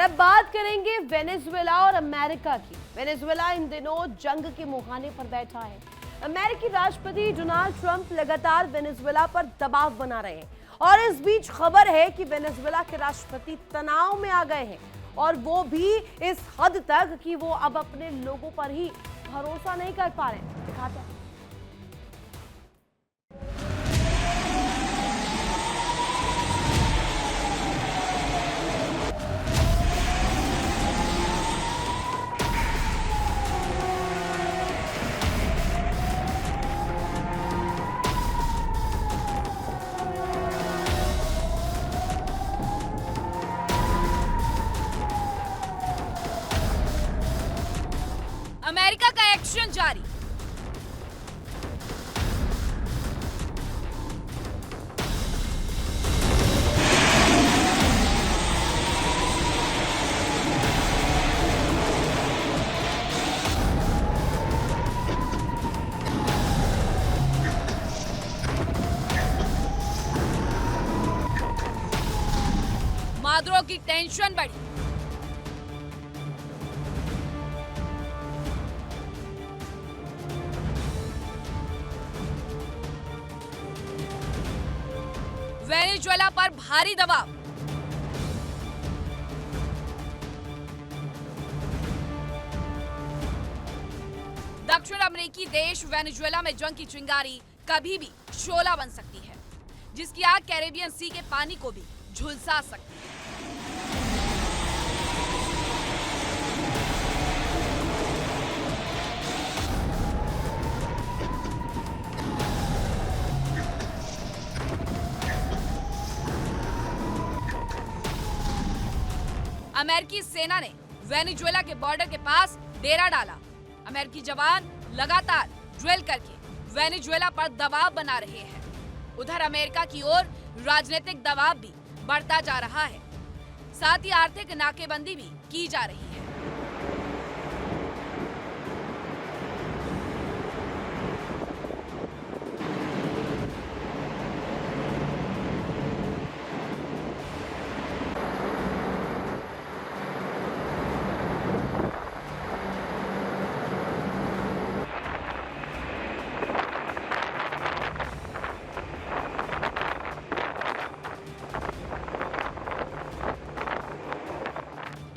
अब बात करेंगे वेनेजुएला और अमेरिका की। वेनेजुएला इन दिनों जंग के मुहाने पर बैठा है। अमेरिकी राष्ट्रपति डोनाल्ड ट्रंप लगातार वेनेजुएला पर दबाव बना रहे हैं और इस बीच खबर है कि वेनेजुएला के राष्ट्रपति तनाव में आ गए हैं और वो भी इस हद तक कि वो अब अपने लोगों पर ही भरोसा नहीं कर पा रहे हैं। दिखाते हैं। अमेरिका का एक्शन जारी। मादुरो की टेंशन बढ़ी। वेनेजुएला पर भारी दबाव। दक्षिण अमेरिकी देश वेनेजुएला में जंग की चिंगारी कभी भी शोला बन सकती है, जिसकी आग कैरेबियन सी के पानी को भी झुलसा सकती है। अमेरिकी सेना ने वेनेजुएला के बॉर्डर के पास डेरा डाला। अमेरिकी जवान लगातार ड्रिल करके वेनेजुएला पर दबाव बना रहे हैं। उधर अमेरिका की ओर राजनीतिक दबाव भी बढ़ता जा रहा है, साथ ही आर्थिक नाकेबंदी भी की जा रही है।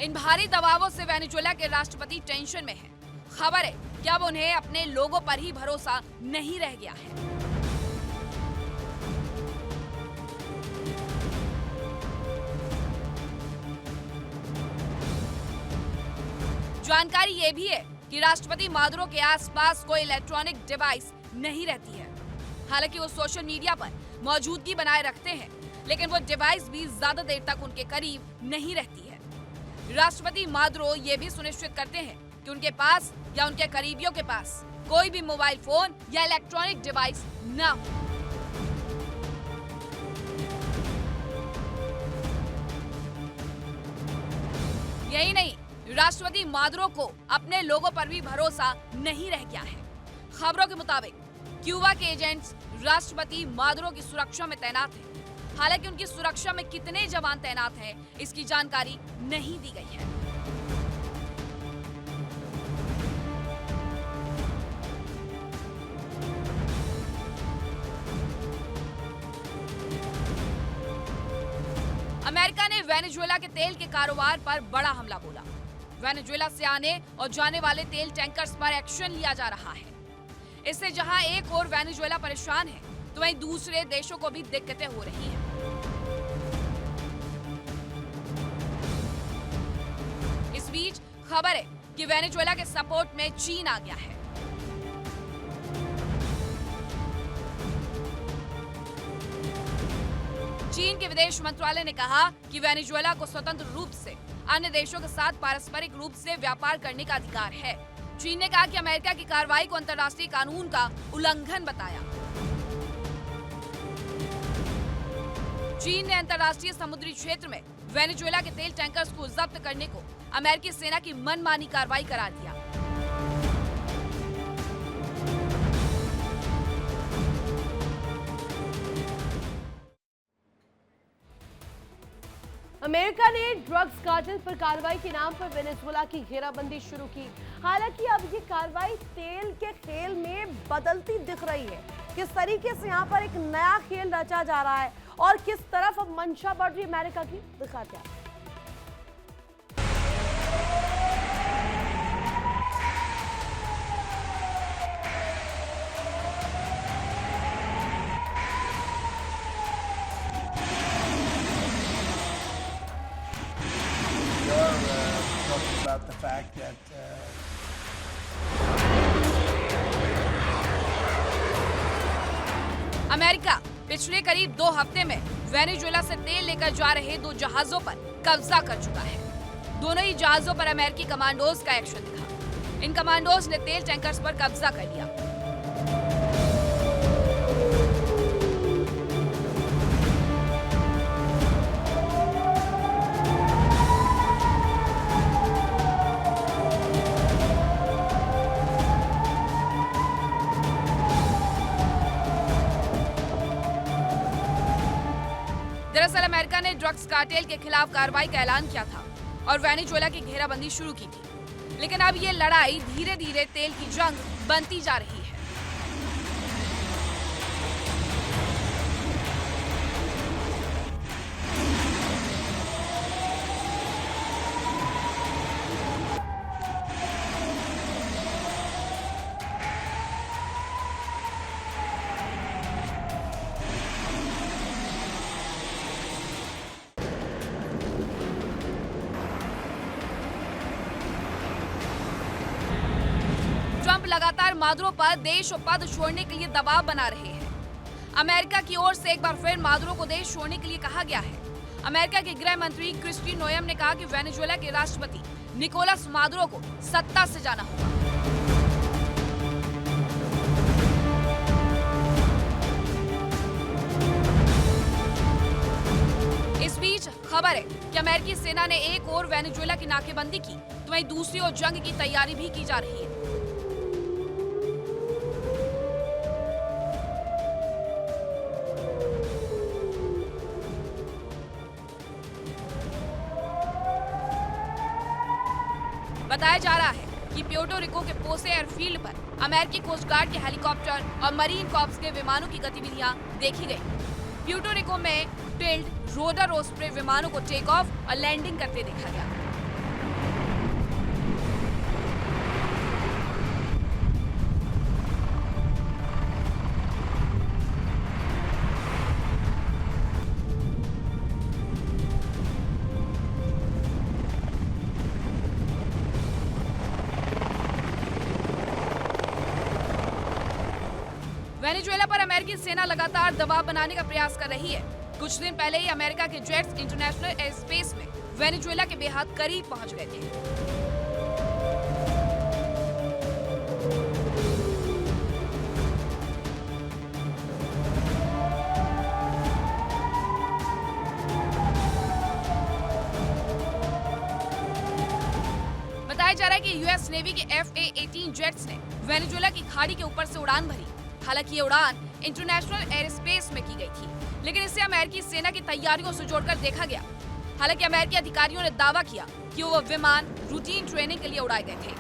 इन भारी दबावों से वेनेजुएला के राष्ट्रपति टेंशन में हैं। खबर है कि अब उन्हें अपने लोगों पर ही भरोसा नहीं रह गया है। जानकारी ये भी है कि राष्ट्रपति मादुरो के आसपास कोई इलेक्ट्रॉनिक डिवाइस नहीं रहती है। हालांकि वो सोशल मीडिया पर मौजूदगी बनाए रखते हैं, लेकिन वो डिवाइस भी ज्यादा देर तक उनके करीब नहीं रहती है। राष्ट्रपति मादुरो ये भी सुनिश्चित करते हैं कि उनके पास या उनके करीबियों के पास कोई भी मोबाइल फोन या इलेक्ट्रॉनिक डिवाइस न हो। यही नहीं, राष्ट्रपति मादुरो को अपने लोगों पर भी भरोसा नहीं रह गया है। खबरों के मुताबिक क्यूबा के एजेंट्स राष्ट्रपति मादुरो की सुरक्षा में तैनात हैं। हालांकि उनकी सुरक्षा में कितने जवान तैनात हैं, इसकी जानकारी नहीं दी गई है। अमेरिका ने वेनेजुएला के तेल के कारोबार पर बड़ा हमला बोला। वेनेजुएला से आने और जाने वाले तेल टैंकर्स पर एक्शन लिया जा रहा है। इससे जहां एक और वेनेजुएला परेशान है, तो वहीं दूसरे देशों को भी दिक्कतें हो रही हैं। इस बीच खबर है कि वेनेजुएला के सपोर्ट में चीन आ गया है। चीन के विदेश मंत्रालय ने कहा कि वेनेजुएला को स्वतंत्र रूप से अन्य देशों के साथ पारस्परिक रूप से व्यापार करने का अधिकार है। चीन ने कहा कि अमेरिका की कार्रवाई को अंतर्राष्ट्रीय कानून का उल्लंघन बताया। चीन ने अंतर्राष्ट्रीय समुद्री क्षेत्र में वेनेजुएला के तेल टैंकर्स को जब्त करने को अमेरिकी सेना की मनमानी कार्रवाई करार दिया। अमेरिका ने ड्रग्स कार्टेल पर कार्रवाई के नाम पर वेनेजुएला की घेराबंदी शुरू की। हालांकि अब ये कार्रवाई तेल के खेल में बदलती दिख रही है। किस तरीके से यहाँ पर एक नया खेल रचा जा रहा है और किस तरफ अब मंशा बढ़ रही है अमेरिका की, दिखाते हैं। About the fact that America पिछले करीब 2 हफ्ते में वेनेजुएला से तेल लेकर जा रहे 2 जहाजों पर कब्जा कर चुका है। दोनों ही जहाजों पर अमेरिकी कमांडोज का एक्शन दिखा। इन कमांडोज ने तेल टैंकर्स पर कब्जा कर लिया। दरअसल अमेरिका ने ड्रग्स कार्टेल के खिलाफ कार्रवाई का ऐलान किया था और वेनेजुएला की घेराबंदी शुरू की थी। लेकिन अब ये लड़ाई धीरे धीरे तेल की जंग बनती जा रही है। ट्रंप लगातार मादुरो पर देश और पद छोड़ने के लिए दबाव बना रहे हैं। अमेरिका की ओर से एक बार फिर मादुरो को देश छोड़ने के लिए कहा गया है। अमेरिका के गृह मंत्री क्रिस्टी नोएम ने कहा कि वेनेजुएला के राष्ट्रपति निकोलस मादुरो को सत्ता से जाना होगा। इस बीच खबर है कि अमेरिकी सेना ने एक और वेनेजुएला की नाकेबंदी की, तो वहीं दूसरी ओर जंग की तैयारी भी की जा रही है। बताया जा रहा है कि प्यूर्टो रिको के पोसे एयरफील्ड पर अमेरिकी कोस्ट गार्ड के हेलीकॉप्टर और मरीन कॉर्प्स के विमानों की गतिविधियां देखी गई। प्यूर्टो रिको में टिल्ड रोडर ओस्प्रे विमानों को टेक ऑफ और लैंडिंग करते देखा गया। वेनेजुएला पर अमेरिकी सेना लगातार दबाव बनाने का प्रयास कर रही है। कुछ दिन पहले ही अमेरिका के जेट्स इंटरनेशनल एयर स्पेस में वेनेजुएला के बेहद करीब पहुंच गए थे। बताया जा रहा है कि यूएस नेवी के FA-18 जेट्स ने वेनेजुएला की खाड़ी के ऊपर से उड़ान भरी। हालांकि ये उड़ान इंटरनेशनल एयर स्पेस में की गई थी, लेकिन इसे अमेरिकी सेना की तैयारियों से जोड़कर देखा गया। हालांकि अमेरिकी अधिकारियों ने दावा किया कि वो विमान रूटीन ट्रेनिंग के लिए उड़ाए गए थे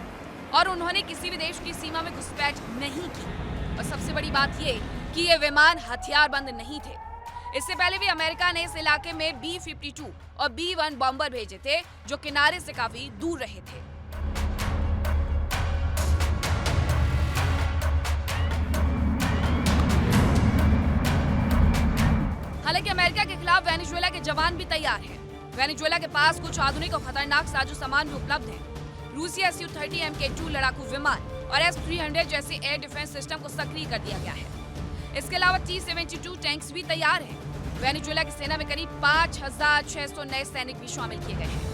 और उन्होंने किसी भी देश की सीमा में घुसपैठ नहीं की। और सबसे बड़ी बात ये कि ये विमान हथियारबंद नहीं थे। इससे पहले भी अमेरिका ने इस इलाके में B-52 और B-1 बॉम्बर भेजे थे, जो किनारे से काफी दूर रहे थे। हालांकि अमेरिका के खिलाफ वेनेजुएला के जवान भी तैयार हैं। वेनेजुएला के पास कुछ आधुनिक और खतरनाक साजो सामान भी उपलब्ध है। रूसी Su-30 Mk2 लड़ाकू विमान और S-300 जैसे एयर डिफेंस सिस्टम को सक्रिय कर दिया गया है। इसके अलावा T-72 टैंक्स भी तैयार हैं। वेनेजुएला की सेना में करीब 5,600 नए सैनिक भी शामिल किए गए हैं।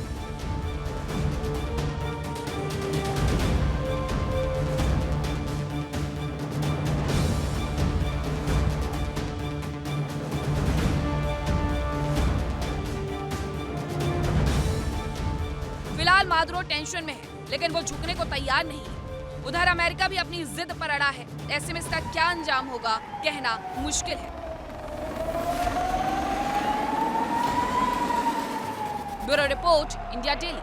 फिलहाल मादुरो टेंशन में है, लेकिन वो झुकने को तैयार नहीं है। उधर अमेरिका भी अपनी जिद पर अड़ा है। ऐसे में इसका क्या अंजाम होगा, कहना मुश्किल है। Bureau report, India daily.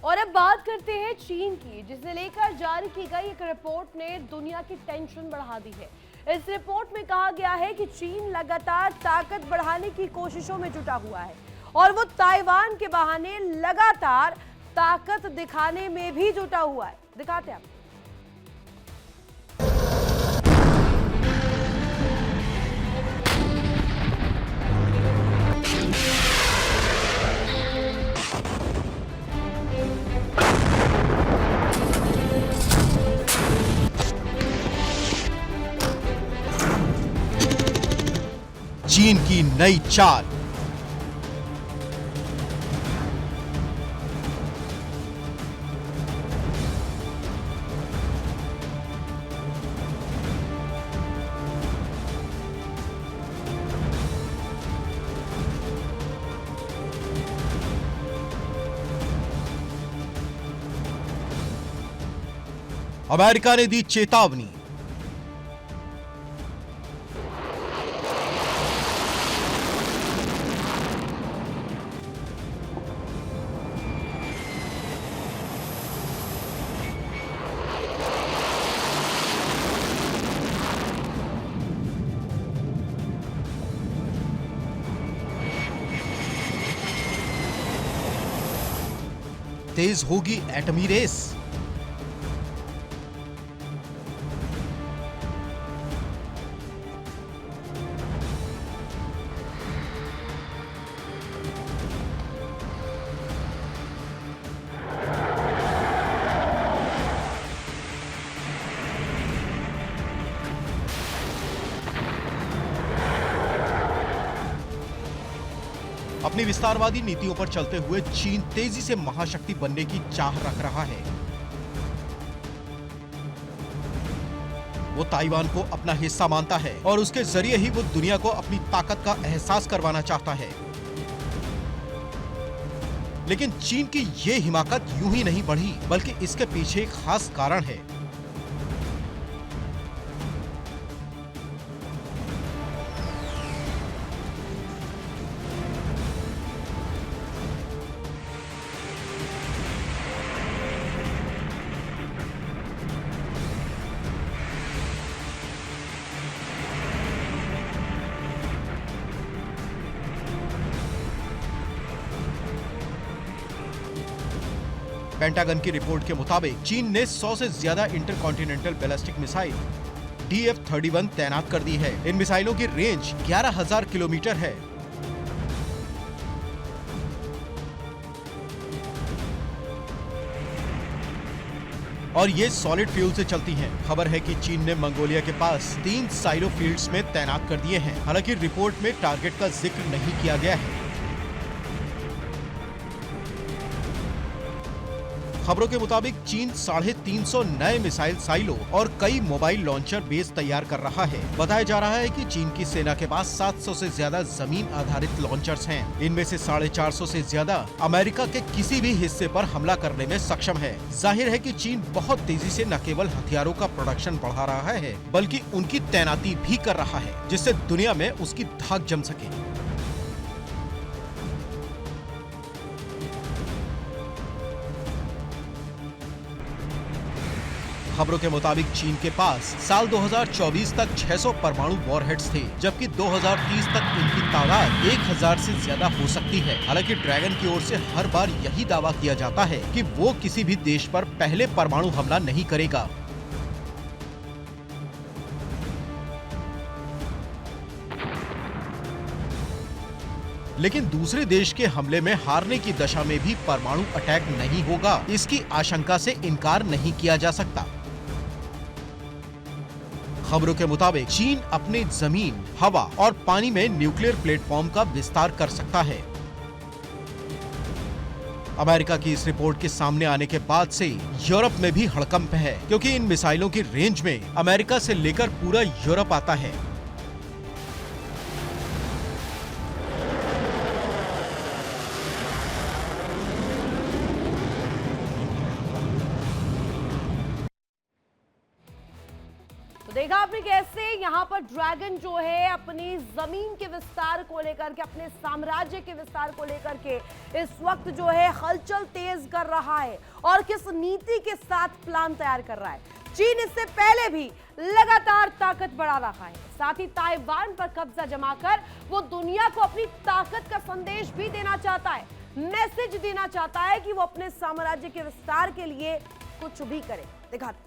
और अब बात करते हैं चीन की, जिसे लेकर जारी की गई एक रिपोर्ट ने दुनिया की टेंशन बढ़ा दी है। इस रिपोर्ट में कहा गया है कि चीन लगातार ताकत बढ़ाने की कोशिशों में जुटा हुआ है और वो ताइवान के बहाने लगातार ताकत दिखाने में भी जुटा हुआ है। दिखाते हैं आपको। चीन की नई चाल। अमेरिका ने दी चेतावनी। तेज होगी एटमी रेस। अपनी विस्तारवादी नीतियों पर चलते हुए चीन तेजी से महाशक्ति बनने की चाह रख रहा है। वो ताइवान को अपना हिस्सा मानता है और उसके जरिए ही वो दुनिया को अपनी ताकत का एहसास करवाना चाहता है। लेकिन चीन की ये हिमाकत यूं ही नहीं बढ़ी, बल्कि इसके पीछे एक खास कारण है। पेंटागन की रिपोर्ट के मुताबिक चीन ने 100 से ज्यादा इंटरकॉन्टिनेंटल बैलिस्टिक मिसाइल DF-31 तैनात कर दी है। इन मिसाइलों की रेंज 11,000 किलोमीटर है। और ये सॉलिड फ्यूल से चलती हैं। खबर है कि चीन ने मंगोलिया के पास 3 साइलो फील्ड्स में तैनात कर दिए हैं। हालांकि रिपोर्ट में टारगेट का जिक्र नहीं किया गया है। खबरों के मुताबिक चीन 350 नए मिसाइल साइलो और कई मोबाइल लॉन्चर बेस तैयार कर रहा है। बताया जा रहा है कि चीन की सेना के पास 700 से ज्यादा जमीन आधारित लॉन्चर्स हैं। इनमें से 450 से ज्यादा अमेरिका के किसी भी हिस्से पर हमला करने में सक्षम है। जाहिर है कि चीन बहुत तेजी से न केवल हथियारों का प्रोडक्शन बढ़ा रहा है, बल्कि उनकी तैनाती भी कर रहा है, जिससे दुनिया में उसकी धाक जम सके। खबरों के मुताबिक चीन के पास साल 2024 तक 600 परमाणु वॉरहेड्स थे, जबकि 2030 तक इनकी तादाद 1000 से ज्यादा हो सकती है। हालांकि ड्रैगन की ओर से हर बार यही दावा किया जाता है कि वो किसी भी देश पर पहले परमाणु हमला नहीं करेगा। लेकिन दूसरे देश के हमले में हारने की दशा में भी परमाणु अटैक नहीं होगा, इसकी आशंका से इनकार नहीं किया जा सकता। खबरों के मुताबिक चीन अपने जमीन, हवा और पानी में न्यूक्लियर प्लेटफॉर्म का विस्तार कर सकता है। अमेरिका की इस रिपोर्ट के सामने आने के बाद से यूरोप में भी हड़कंप है, क्योंकि इन मिसाइलों की रेंज में अमेरिका से लेकर पूरा यूरोप आता है। देखा आपने कैसे यहाँ पर ड्रैगन जो है अपनी जमीन के विस्तार को लेकर के, अपने साम्राज्य के विस्तार को लेकर के इस वक्त जो है हलचल तेज कर रहा है और किस नीति के साथ प्लान तैयार कर रहा है। चीन इससे पहले भी लगातार ताकत बढ़ा रहा है, साथ ही ताइवान पर कब्जा जमाकर वो दुनिया को अपनी ताकत का संदेश भी देना चाहता है, मैसेज देना चाहता है कि वो अपने साम्राज्य के विस्तार के लिए कुछ भी करे। दिखाते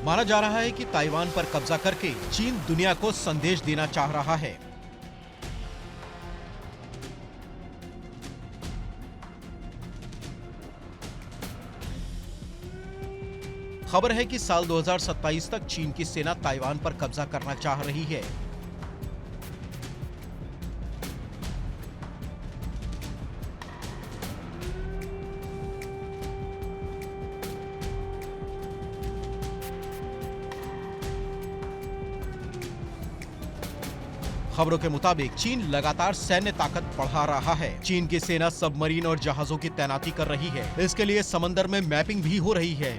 माना जा रहा है कि ताइवान पर कब्जा करके चीन दुनिया को संदेश देना चाह रहा है। खबर है कि साल 2027 तक चीन की सेना ताइवान पर कब्जा करना चाह रही है। खबरों के मुताबिक चीन लगातार सैन्य ताकत बढ़ा रहा है। चीन की सेना सबमरीन और जहाजों की तैनाती कर रही है। इसके लिए समंदर में मैपिंग भी हो रही है।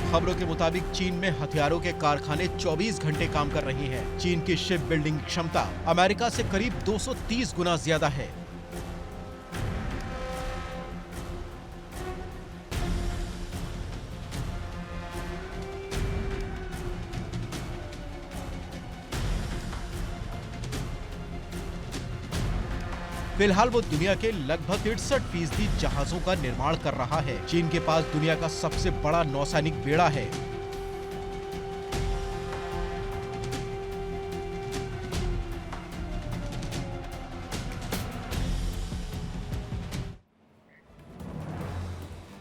खबरों के मुताबिक चीन में हथियारों के कारखाने 24 घंटे काम कर रहे हैं। चीन की शिप बिल्डिंग क्षमता अमेरिका से करीब 230 गुना ज्यादा है। फिलहाल वो दुनिया के लगभग 63% जहाजों का निर्माण कर रहा है। चीन के पास दुनिया का सबसे बड़ा नौसैनिक बेड़ा है।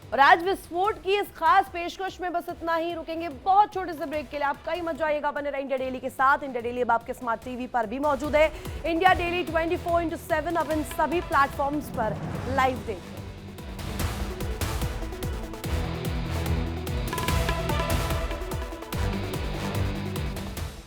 और आज विस्फोट की इस खास पेशकश में बस इतना ही। रुकेंगे बहुत छोटे से ब्रेक के लिए। आपका ही मजा आएगा, बने रहे इंडिया डेली के साथ। इंडिया डेली अब आपके स्मार्ट टीवी पर भी मौजूद है। इंडिया डेली 24/7 अब इन सभी प्लेटफॉर्म्स पर लाइव देखें।